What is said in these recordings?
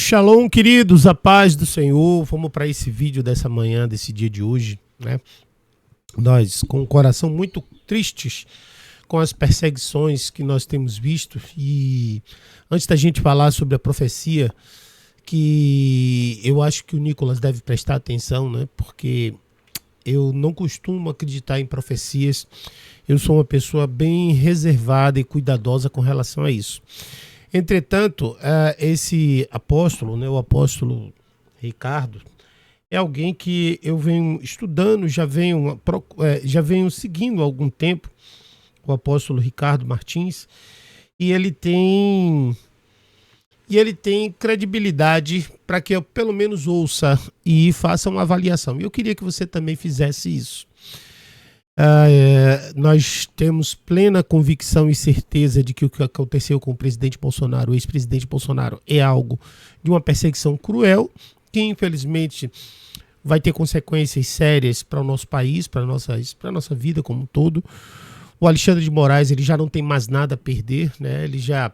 Shalom, queridos, a paz do Senhor. Vamos para esse vídeo dessa manhã, desse dia de hoje, né? Nós, com o coração muito tristes com as perseguições que nós temos visto, e antes da gente falar sobre a profecia, que eu acho que o Nicolas deve prestar atenção, né? Porque eu não costumo acreditar em profecias. Eu sou uma pessoa bem reservada e cuidadosa com relação a isso. Entretanto, esse apóstolo, né, o apóstolo Ricardo, é alguém que eu venho estudando, já venho seguindo há algum tempo, o apóstolo Ricardo Martins, e ele tem credibilidade para que eu pelo menos ouça e faça uma avaliação. E eu queria que você também fizesse isso. Nós temos plena convicção e certeza de que o que aconteceu com o presidente Bolsonaro, o ex-presidente Bolsonaro, é algo de uma perseguição cruel, que infelizmente vai ter consequências sérias para o nosso país, para a nossa vida como um todo. O Alexandre de Moraes, ele já não tem mais nada a perder, né? Ele já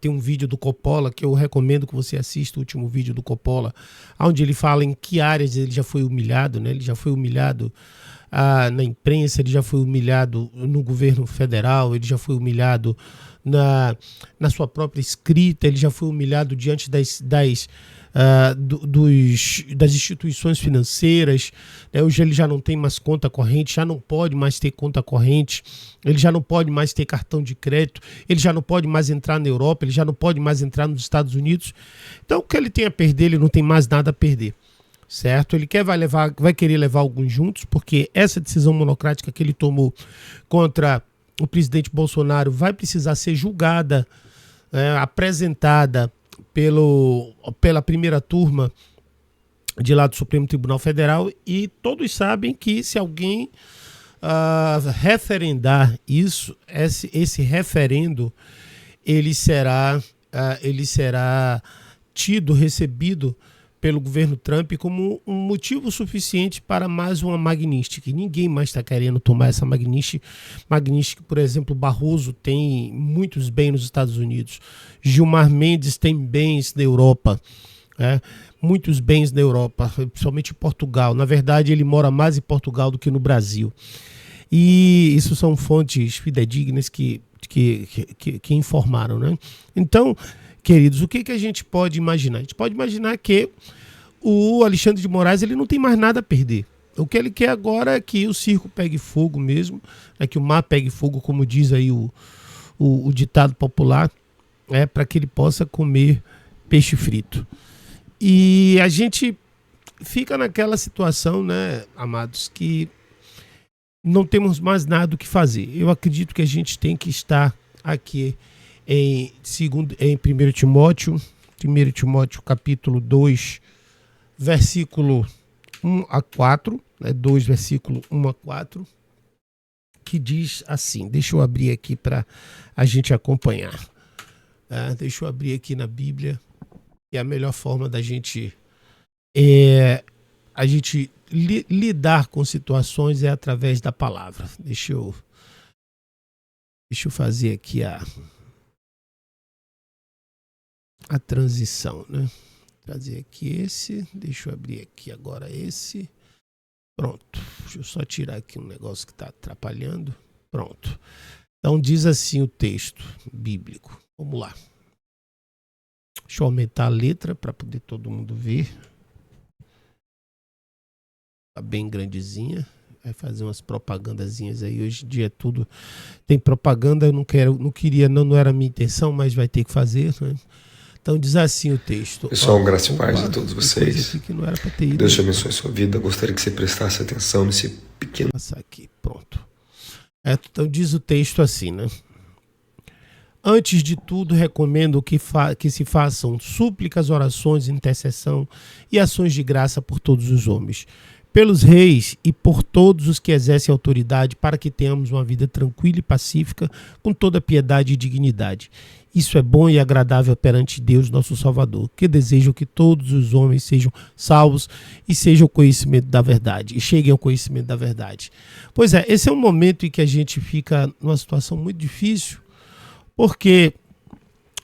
tem um vídeo do Coppola que eu recomendo que você assista, o último vídeo do Coppola, onde ele fala em que áreas ele já foi humilhado, né? Ele já foi humilhado na imprensa, ele já foi humilhado no governo federal, ele já foi humilhado na sua própria escrita, ele já foi humilhado diante das instituições financeiras, né? Hoje ele já não tem mais conta corrente, já não pode mais ter conta corrente, ele já não pode mais ter cartão de crédito, ele já não pode mais entrar na Europa, ele já não pode mais entrar nos Estados Unidos. Então o que ele tem a perder, ele não tem mais nada a perder. Certo? Ele vai querer levar alguns juntos, porque essa decisão monocrática que ele tomou contra o presidente Bolsonaro vai precisar ser julgada, apresentada pela primeira turma de lá do Supremo Tribunal Federal, e todos sabem que se alguém referendar isso, esse referendo, ele será recebido pelo governo Trump como um motivo suficiente para mais uma Magnitsky. Ninguém mais está querendo tomar essa Magnitsky. Magnitsky, por exemplo, Barroso tem muitos bens nos Estados Unidos. Gilmar Mendes tem bens na Europa, muitos bens na Europa, principalmente em Portugal. Na verdade, ele mora mais em Portugal do que no Brasil. E isso são fontes fidedignas que informaram, né? Então, queridos, o que a gente pode imaginar? A gente pode imaginar que o Alexandre de Moraes, ele não tem mais nada a perder. O que ele quer agora é que o circo pegue fogo mesmo, que o mar pegue fogo, como diz aí o ditado popular, para que ele possa comer peixe frito. E a gente fica naquela situação, né, amados, que não temos mais nada o que fazer. Eu acredito que a gente tem que estar aqui em 1 Timóteo capítulo 2, versículo 1 a 4, 2, versículo 1 a 4, que diz assim, deixa eu abrir aqui para a gente acompanhar. Deixa eu abrir aqui na Bíblia, e a melhor forma da gente lidar com situações é através da palavra. Deixa eu fazer aqui a transição, né? Trazer aqui deixa eu abrir aqui agora esse. Pronto, deixa eu só tirar aqui um negócio que está atrapalhando. Pronto. Então diz assim o texto bíblico. Vamos lá. Deixa eu aumentar a letra para poder todo mundo ver. Tá bem grandezinha. Vai fazer umas propagandazinhas aí. Hoje em dia tudo tem propaganda. Eu não era a minha intenção, mas vai ter que fazer, né? Então diz assim o texto. Pessoal, graça e paz a todos vocês. Deus te né? abençoe a sua vida. Gostaria que você prestasse atenção nesse pequeno... Passar aqui, pronto. Então diz o texto assim, né? Antes de tudo, recomendo que se façam súplicas, orações, intercessão e ações de graça por todos os homens, pelos reis e por todos os que exercem autoridade, para que tenhamos uma vida tranquila e pacífica, com toda piedade e dignidade. Isso é bom e agradável perante Deus, nosso Salvador, que deseja que todos os homens sejam salvos e cheguem ao conhecimento da verdade. Pois é, esse é um momento em que a gente fica numa situação muito difícil, porque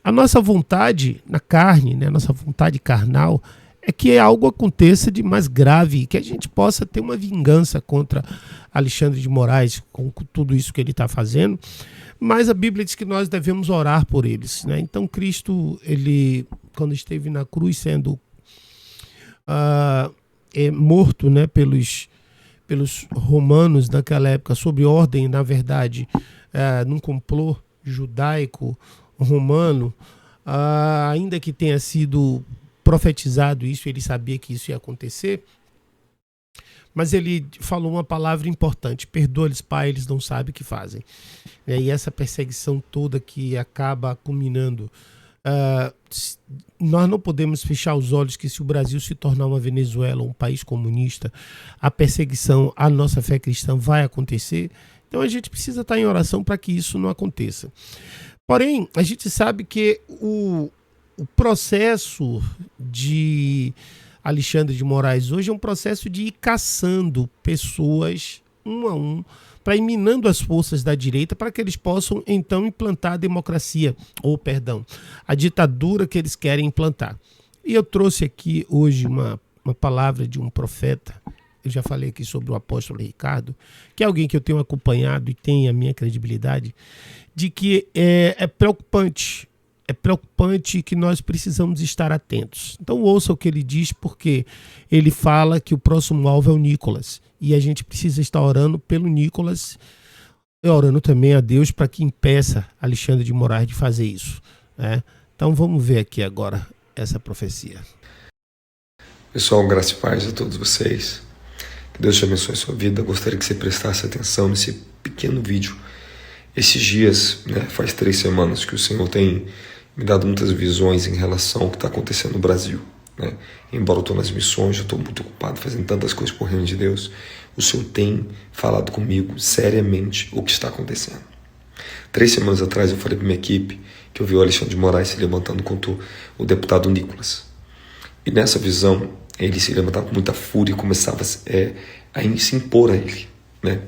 A nossa vontade na carne, né, a nossa vontade carnal, é que algo aconteça de mais grave, que a gente possa ter uma vingança contra Alexandre de Moraes, com tudo isso que ele está fazendo. Mas a Bíblia diz que nós devemos orar por eles, né? Então Cristo, ele, quando esteve na cruz sendo morto, né, pelos romanos naquela época, sob ordem, na verdade, num complô judaico romano, ainda que tenha sido profetizado isso, ele sabia que isso ia acontecer, mas ele falou uma palavra importante: perdoa-lhes, Pai, eles não sabem o que fazem. E essa perseguição toda que acaba culminando, nós não podemos fechar os olhos que se o Brasil se tornar uma Venezuela, um país comunista, a perseguição à nossa fé cristã vai acontecer. Então a gente precisa estar em oração para que isso não aconteça. Porém, a gente sabe que o processo de Alexandre de Moraes hoje é um processo de ir caçando pessoas um a um, para ir minando as forças da direita para que eles possam então implantar a democracia, ou perdão, a ditadura que eles querem implantar. E eu trouxe aqui hoje uma palavra de um profeta. Eu já falei aqui sobre o apóstolo Ricardo, que é alguém que eu tenho acompanhado e tem a minha credibilidade, de que é preocupante. É preocupante que nós precisamos estar atentos. Então ouça o que ele diz, porque ele fala que o próximo alvo é o Nicolas. E a gente precisa estar orando pelo Nicolas, e orando também a Deus para que impeça Alexandre de Moraes de fazer isso, né? Então vamos ver aqui agora essa profecia. Pessoal, graça e paz a todos vocês. Que Deus te abençoe a sua vida. Eu gostaria que você prestasse atenção nesse pequeno vídeo. Esses dias, né, faz 3 semanas que o Senhor tem me dado muitas visões em relação ao que está acontecendo no Brasil, né? Embora eu estou nas missões, eu estou muito ocupado fazendo tantas coisas por reino de Deus, o Senhor tem falado comigo seriamente o que está acontecendo. 3 semanas atrás eu falei para minha equipe que eu vi o Alexandre de Moraes se levantando contra o deputado Nicolas. E nessa visão, ele se levantava com muita fúria e começava a se impor a ele, né?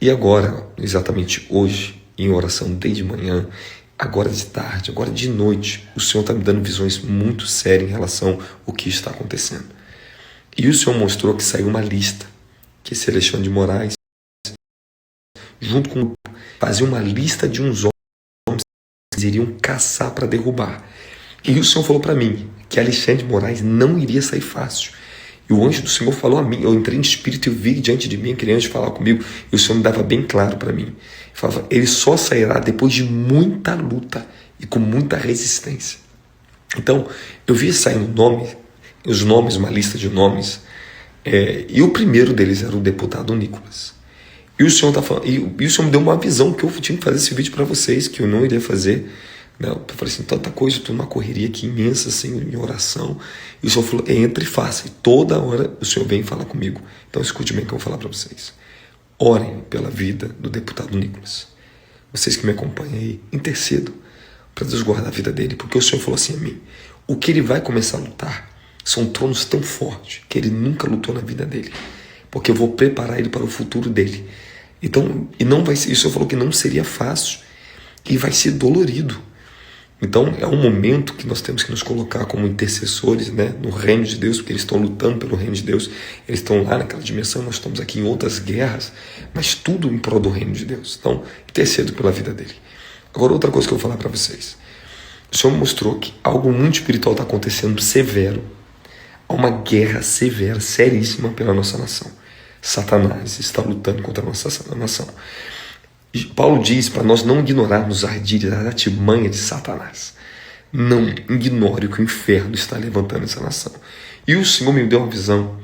E agora, exatamente hoje, em oração desde manhã, agora de tarde, agora de noite, o Senhor está me dando visões muito sérias em relação ao que está acontecendo. E o Senhor mostrou que saiu uma lista, que esse Alexandre de Moraes, junto com o grupo, fazia uma lista de uns homens que eles iriam caçar para derrubar. E o Senhor falou para mim que Alexandre de Moraes não iria sair fácil. E o anjo do Senhor falou a mim, eu entrei em espírito e vi diante de mim aquele anjo falar comigo, e o Senhor me dava bem claro para mim. Ele falava, ele só sairá depois de muita luta e com muita resistência. Então, eu vi saindo os nomes, uma lista de nomes, e o primeiro deles era o deputado Nicolas. E o Senhor o Senhor me deu uma visão que eu tinha que fazer esse vídeo para vocês, que eu não iria fazer. Eu falei assim, tanta coisa, estou numa correria aqui imensa, assim, em oração. E o Senhor falou, entre e faça. E toda hora o Senhor vem falar comigo. Então escute bem o que eu vou falar para vocês. Orem pela vida do deputado Nicolas. Vocês que me acompanham aí, intercedam para Deus guardar a vida dele. Porque o Senhor falou assim a mim, o que ele vai começar a lutar são tronos tão fortes que ele nunca lutou na vida dele. Porque eu vou preparar ele para o futuro dele. Então, e não vai ser, o Senhor falou que não seria fácil e vai ser dolorido. Então é um momento que nós temos que nos colocar como intercessores, né, no reino de Deus, porque eles estão lutando pelo reino de Deus, eles estão lá naquela dimensão, nós estamos aqui em outras guerras, mas tudo em prol do reino de Deus. Então, intercedo pela vida dele. Agora, outra coisa que eu vou falar para vocês. O Senhor mostrou que algo muito espiritual está acontecendo severo. Há uma guerra severa, seríssima pela nossa nação. Satanás está lutando contra a nossa nação. Paulo diz para nós não ignorarmos a ardilha, a artimanha de Satanás. Não ignore o que o inferno está levantando essa nação. E o Senhor me deu uma visão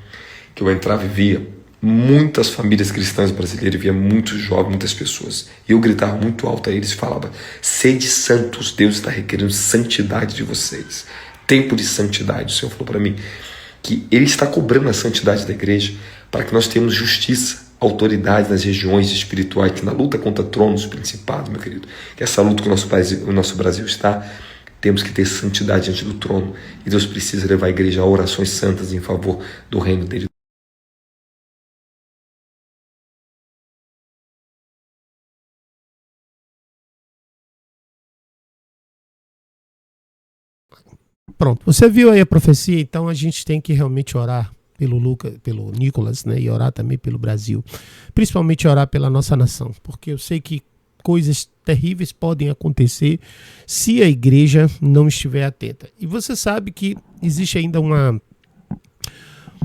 que eu entrava e via muitas famílias cristãs brasileiras, via muitos jovens, muitas pessoas. E eu gritava muito alto a eles e falava, sede santos, Deus está requerendo santidade de vocês. Tempo de santidade. O Senhor falou para mim que Ele está cobrando a santidade da igreja para que nós tenhamos justiça, autoridade nas regiões espirituais, que na luta contra tronos, principados, meu querido, que essa luta que o nosso Brasil está, temos que ter santidade diante do trono, e Deus precisa levar a igreja a orações santas em favor do reino dele. Pronto, você viu aí a profecia, então a gente tem que realmente orar pelo Lucas, pelo Nicolas, né? E orar também pelo Brasil. Principalmente orar pela nossa nação, porque eu sei que coisas terríveis podem acontecer se a igreja não estiver atenta. E você sabe que existe ainda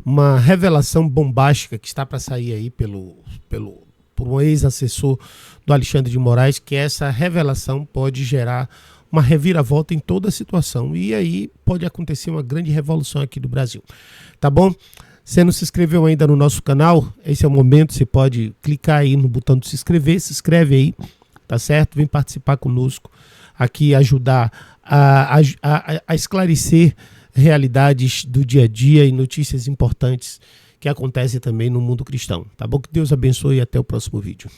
uma revelação bombástica que está para sair aí por um ex-assessor do Alexandre de Moraes, que essa revelação pode gerar uma reviravolta em toda a situação. E aí pode acontecer uma grande revolução aqui do Brasil. Tá bom? Você não se inscreveu ainda no nosso canal? Esse é o momento, você pode clicar aí no botão de se inscrever, se inscreve aí, tá certo? Vem participar conosco aqui, ajudar a esclarecer realidades do dia a dia e notícias importantes que acontecem também no mundo cristão. Tá bom? Que Deus abençoe e até o próximo vídeo.